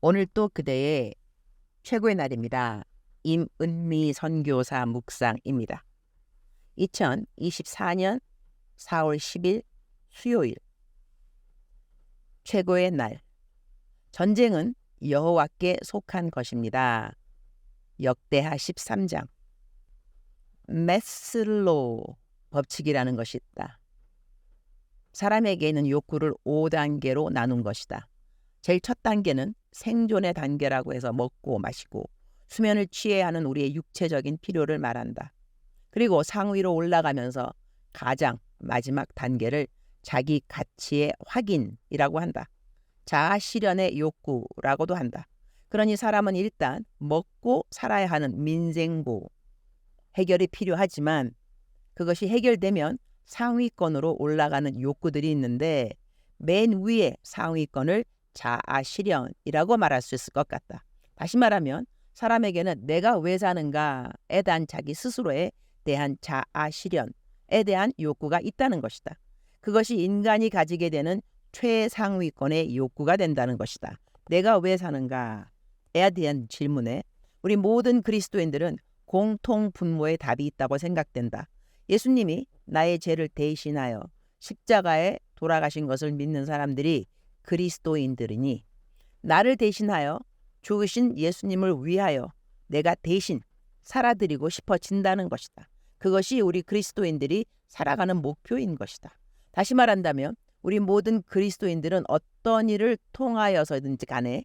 오늘 또 그대의 최고의 날입니다. 임은미 선교사 묵상입니다. 2024년 4월 10일 수요일. 최고의 날. 전쟁은 여호와께 속한 것입니다. 역대하 13장. 메슬로 법칙이라는 것이 있다. 사람에게는 욕구를 5단계로 나눈 것이다. 제일 첫 단계는 생존의 단계라고 해서 먹고 마시고 수면을 취해야 하는 우리의 육체적인 필요를 말한다. 그리고 상위로 올라가면서 가장 마지막 단계를 자기 가치의 확인이라고 한다. 자아 실현의 욕구라고도 한다. 그러니 사람은 일단 먹고 살아야 하는 민생고 해결이 필요하지만 그것이 해결되면 상위권으로 올라가는 욕구들이 있는데 맨 위에 상위권을 자아 실현이라고 말할 수 있을 것 같다. 다시 말하면 사람에게는 내가 왜 사는가에 대한 자기 스스로에 대한 자아 실현에 대한 욕구가 있다는 것이다. 그것이 인간이 가지게 되는 최상위권의 욕구가 된다는 것이다. 내가 왜 사는가에 대한 질문에 우리 모든 그리스도인들은 공통 분모의 답이 있다고 생각된다. 예수님이 나의 죄를 대신하여 십자가에 돌아가신 것을 믿는 사람들이 그리스도인들이니 나를 대신하여 죽으신 예수님을 위하여 내가 대신 살아드리고 싶어진다는 것이다. 그것이 우리 그리스도인들이 살아가는 목표인 것이다. 다시 말한다면 우리 모든 그리스도인들은 어떤 일을 통하여서든지 간에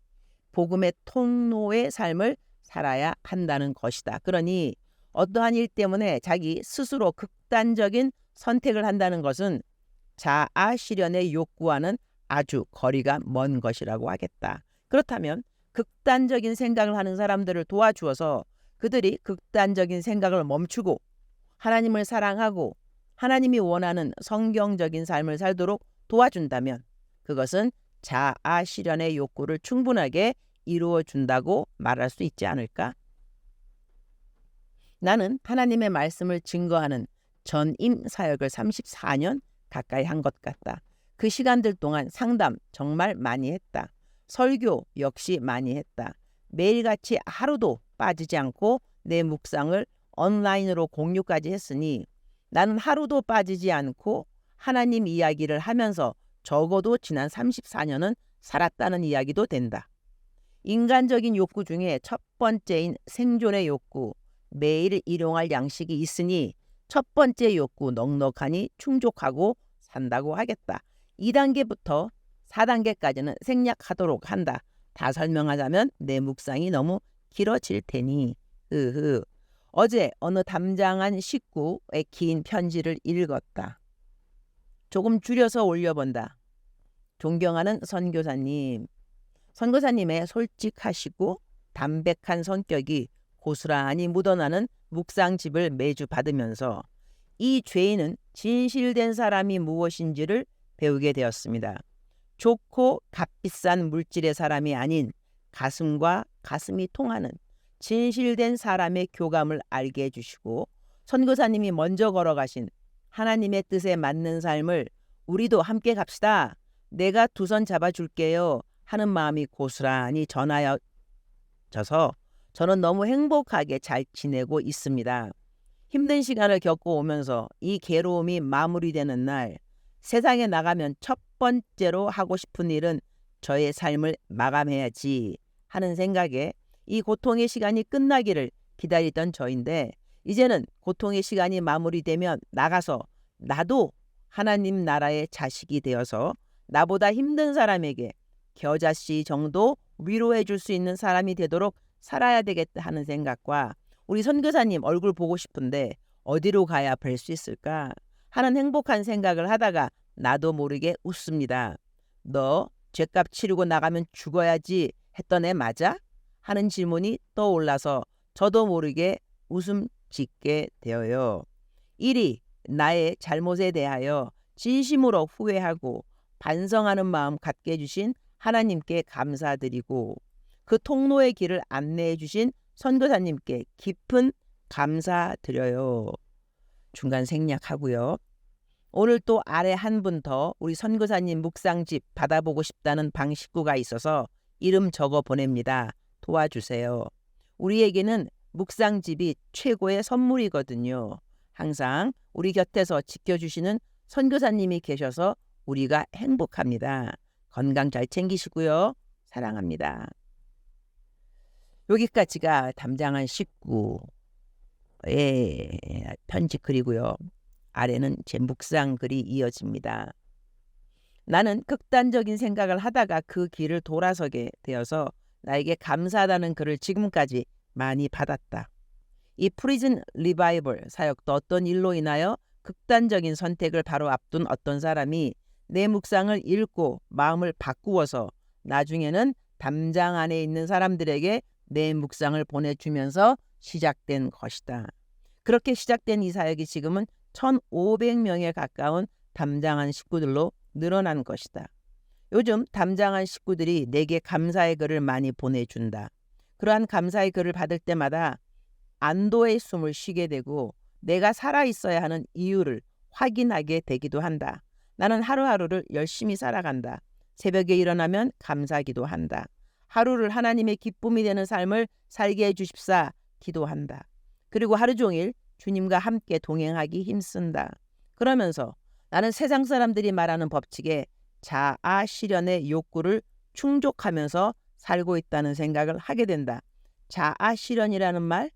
복음의 통로의 삶을 살아야 한다는 것이다. 그러니 어떠한 일 때문에 자기 스스로 극단적인 선택을 한다는 것은 자아 실현의 욕구와는 아주 거리가 먼 것이라고 하겠다. 그렇다면 극단적인 생각을 하는 사람들을 도와주어서 그들이 극단적인 생각을 멈추고 하나님을 사랑하고 하나님이 원하는 성경적인 삶을 살도록 도와준다면 그것은 자아 실현의 욕구를 충분하게 이루어 준다고 말할 수 있지 않을까? 나는 하나님의 말씀을 증거하는 전임 사역을 34년 가까이 한 것 같다. 그 시간들 동안 상담 정말 많이 했다. 설교 역시 많이 했다. 매일같이 하루도 빠지지 않고 내 묵상을 온라인으로 공유까지 했으니 나는 하루도 빠지지 않고 하나님 이야기를 하면서 적어도 지난 34년은 살았다는 이야기도 된다. 인간적인 욕구 중에 첫 번째인 생존의 욕구, 매일 일용할 양식이 있으니 첫 번째 욕구 넉넉하니 충족하고 산다고 하겠다. 2단계부터 4단계까지는 생략하도록 한다. 다 설명하자면 내 묵상이 너무 길어질 테니. 어제 어느 담장한 식구의 긴 편지를 읽었다. 조금 줄여서 올려본다. 존경하는 선교사님. 선교사님의 솔직하시고 담백한 성격이 고스란히 묻어나는 묵상집을 매주 받으면서 이 죄인은 진실된 사람이 무엇인지를 배우게 되었습니다. 좋고 값비싼 물질의 사람이 아닌 가슴과 가슴이 통하는 진실된 사람의 교감을 알게 해주시고 선교사님이 먼저 걸어가신 하나님의 뜻에 맞는 삶을 우리도 함께 갑시다. 내가 두 손 잡아줄게요. 하는 마음이 고스란히 전하여져서 저는 너무 행복하게 잘 지내고 있습니다. 힘든 시간을 겪고 오면서 이 괴로움이 마무리되는 날 세상에 나가면 첫 번째로 하고 싶은 일은 저의 삶을 마감해야지 하는 생각에 이 고통의 시간이 끝나기를 기다리던 저인데 이제는 고통의 시간이 마무리되면 나가서 나도 하나님 나라의 자식이 되어서 나보다 힘든 사람에게 겨자씨 정도 위로해 줄 수 있는 사람이 되도록 살아야 되겠다 하는 생각과 우리 선교사님 얼굴 보고 싶은데 어디로 가야 뵐 수 있을까 하는 행복한 생각을 하다가 나도 모르게 웃습니다. 너 죗값 치르고 나가면 죽어야지 했던 애 맞아? 하는 질문이 떠올라서 저도 모르게 웃음 짓게 되어요. 1위 나의 잘못에 대하여 진심으로 후회하고 반성하는 마음 갖게 해주신 하나님께 감사드리고 그 통로의 길을 안내해 주신 선교사님께 깊은 감사드려요. 중간 생략하고요. 오늘 또 아래 한 분 더 우리 선교사님 묵상집 받아보고 싶다는 방 식구가 있어서 이름 적어 보냅니다. 도와주세요. 우리에게는 묵상집이 최고의 선물이거든요. 항상 우리 곁에서 지켜주시는 선교사님이 계셔서 우리가 행복합니다. 건강 잘 챙기시고요. 사랑합니다. 여기까지가 담장한 19의 편지 글이고요. 아래는 제 묵상 글이 이어집니다. 나는 극단적인 생각을 하다가 그 길을 돌아서게 되어서 나에게 감사하다는 글을 지금까지 많이 받았다. 이 프리즌 리바이벌 사역도 어떤 일로 인하여 극단적인 선택을 바로 앞둔 어떤 사람이 내 묵상을 읽고 마음을 바꾸어서 나중에는 담장 안에 있는 사람들에게 내 묵상을 보내주면서 시작된 것이다. 그렇게 시작된 이 사역이 지금은 1,500명에 가까운 담장한 식구들로 늘어난 것이다. 요즘 담장한 식구들이 내게 감사의 글을 많이 보내준다. 그러한 감사의 글을 받을 때마다 안도의 숨을 쉬게 되고 내가 살아있어야 하는 이유를 확인하게 되기도 한다. 나는 하루하루를 열심히 살아간다. 새벽에 일어나면 감사기도 한다. 하루를 하나님의 기쁨이 되는 삶을 살게 해주십사 기도한다. 그리고 하루 종일 주님과 함께 동행하기 힘쓴다. 그러면서 나는 세상 사람들이 말하는 법칙에 자아 실현의 욕구를 충족하면서 살고 있다는 생각을 하게 된다. 자아 실현이라는 말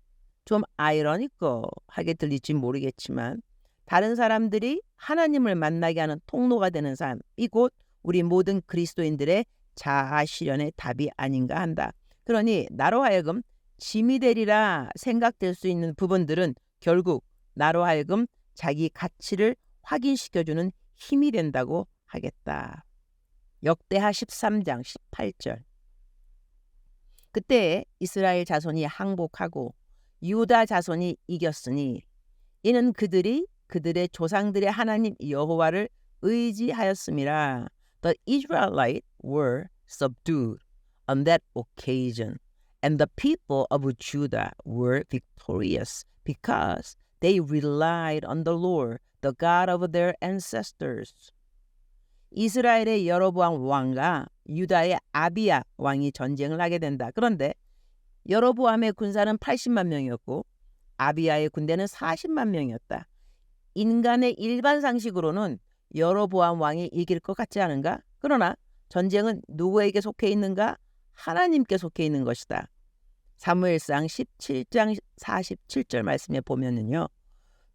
좀 아이러니컬하게 들릴지 모르겠지만 다른 사람들이 하나님을 만나게 하는 통로가 되는 삶, 이곳 우리 모든 그리스도인들의 자아 실현의 답이 아닌가 한다. 그러니 나로 하여금 짐이 되리라 생각될 수 있는 부분들은 결국 나로 하여금 자기 가치를 확인시켜주는 힘이 된다고 하겠다. 역대하 13장 18절. 그때 이스라엘 자손이 항복하고 유다 자손이 이겼으니 이는 그들이 그들의 조상들의 하나님 여호와를 의지하였음이라. The Israelites were subdued on that occasion, and the people of Judah were victorious because they relied on the Lord, the God of their ancestors. 이스라엘의 여로보암 왕과 유다의 아비야 왕이 전쟁을 하게 된다. 그런데 여로보암의 군사는 80만 명이었고 아비야의 군대는 40만 명이었다. 인간의 일반 상식으로는 여로보암 왕이 이길 것 같지 않은가? 그러나 전쟁은 누구에게 속해 있는가? 하나님께 속해 있는 것이다. 사무엘상 17장 47절 말씀에 보면은요.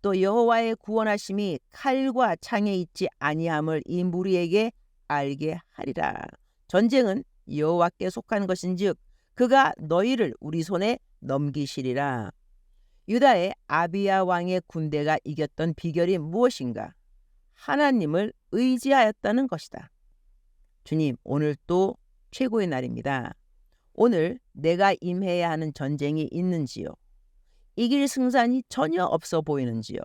또 여호와의 구원하심이 칼과 창에 있지 아니함을 이 무리에게 알게 하리라. 전쟁은 여호와께 속한 것인즉 그가 너희를 우리 손에 넘기시리라. 유다의 아비야 왕의 군대가 이겼던 비결이 무엇인가? 하나님을 의지하였다는 것이다. 주님, 오늘 또 최고의 날입니다. 오늘 내가 임해야 하는 전쟁이 있는지요? 이길 승산이 전혀 없어 보이는지요?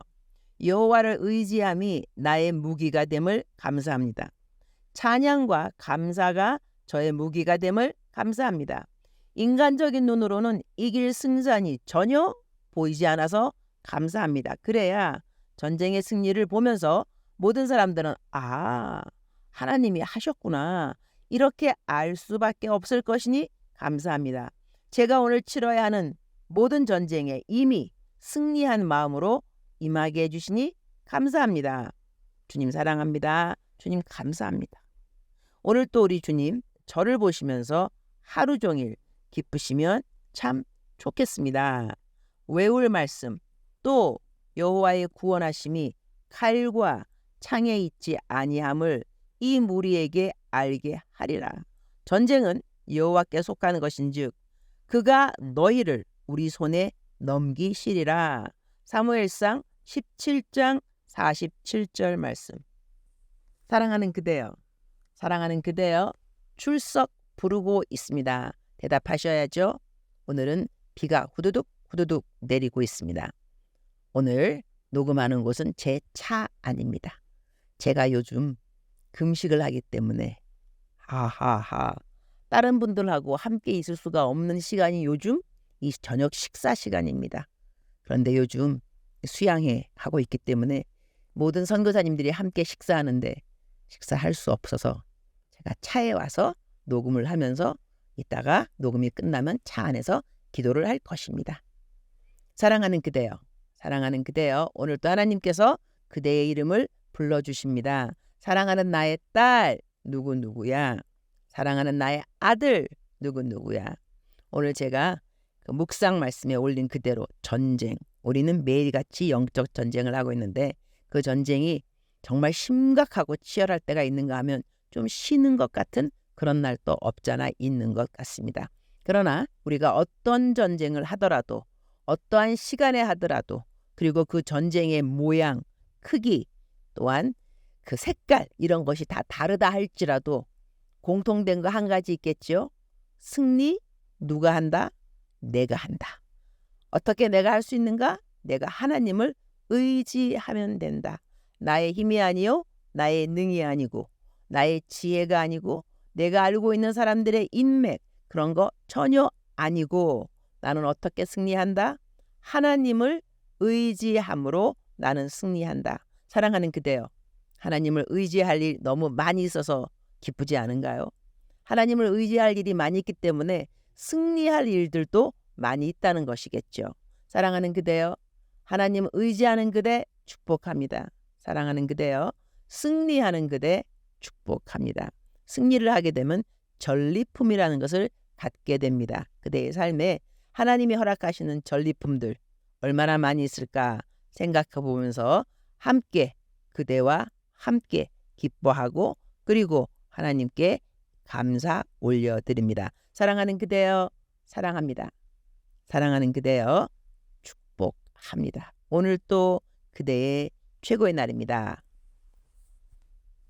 여호와를 의지함이 나의 무기가 됨을 감사합니다. 찬양과 감사가 저의 무기가 됨을 감사합니다. 인간적인 눈으로는 이길 승산이 전혀 보이지 않아서 감사합니다. 그래야 전쟁의 승리를 보면서 모든 사람들은 하나님이 하셨구나 이렇게 알 수밖에 없을 것이니 감사합니다. 제가 오늘 치러야 하는 모든 전쟁에 이미 승리한 마음으로 임하게 해주시니 감사합니다. 주님 사랑합니다. 주님 감사합니다. 오늘 또 우리 주님 저를 보시면서 하루 종일 기쁘시면 참 좋겠습니다. 외울 말씀 또 여호와의 구원하심이 칼과 창에 있지 아니함을 이 무리에게 알게 하리라. 전쟁은 여호와께 속하는 것인즉 그가 너희를 우리 손에 넘기시리라. 사무엘상 17장 47절 말씀. 사랑하는 그대여, 사랑하는 그대여, 출석 부르고 있습니다. 대답하셔야죠. 오늘은 비가 후두둑 후두둑 내리고 있습니다. 오늘 녹음하는 곳은 제 차 안입니다. 제가 요즘 금식을 하기 때문에 다른 분들하고 함께 있을 수가 없는 시간이 요즘 이 저녁 식사 시간입니다. 그런데 요즘 수양회 하고 있기 때문에 모든 선교사님들이 함께 식사하는데 식사할 수 없어서 제가 차에 와서 녹음을 하면서 이따가 녹음이 끝나면 차 안에서 기도를 할 것입니다. 사랑하는 그대여, 사랑하는 그대여, 오늘도 하나님께서 그대의 이름을 불러주십니다. 사랑하는 나의 딸 누구누구야. 사랑하는 나의 아들 누구누구야. 오늘 제가 그 묵상 말씀에 올린 그대로 전쟁, 우리는 매일같이 영적 전쟁을 하고 있는데 그 전쟁이 정말 심각하고 치열할 때가 있는가 하면 좀 쉬는 것 같은 그런 날도 없잖아 있는 것 같습니다. 그러나 우리가 어떤 전쟁을 하더라도 어떠한 시간에 하더라도 그리고 그 전쟁의 모양, 크기 또한 그 색깔 이런 것이 다 다르다 할지라도 공통된 거 한 가지 있겠죠. 승리 누가 한다? 내가 한다. 어떻게 내가 할 수 있는가? 내가 하나님을 의지하면 된다. 나의 힘이 아니요 나의 능이 아니고 나의 지혜가 아니고 내가 알고 있는 사람들의 인맥 그런 거 전혀 아니고 나는 어떻게 승리한다? 하나님을 의지함으로 나는 승리한다. 사랑하는 그대여, 하나님을 의지할 일 너무 많이 있어서 기쁘지 않은가요? 하나님을 의지할 일이 많이 있기 때문에 승리할 일들도 많이 있다는 것이겠죠. 사랑하는 그대여, 하나님 의지하는 그대 축복합니다. 사랑하는 그대여, 승리하는 그대 축복합니다. 승리를 하게 되면 전리품이라는 것을 갖게 됩니다. 그대의 삶에 하나님이 허락하시는 전리품들 얼마나 많이 있을까 생각해 보면서 함께 그대와 함께 기뻐하고 그리고 하나님께 감사 올려드립니다. 사랑하는 그대여 사랑합니다. 사랑하는 그대여 축복합니다. 오늘 또 그대의 최고의 날입니다.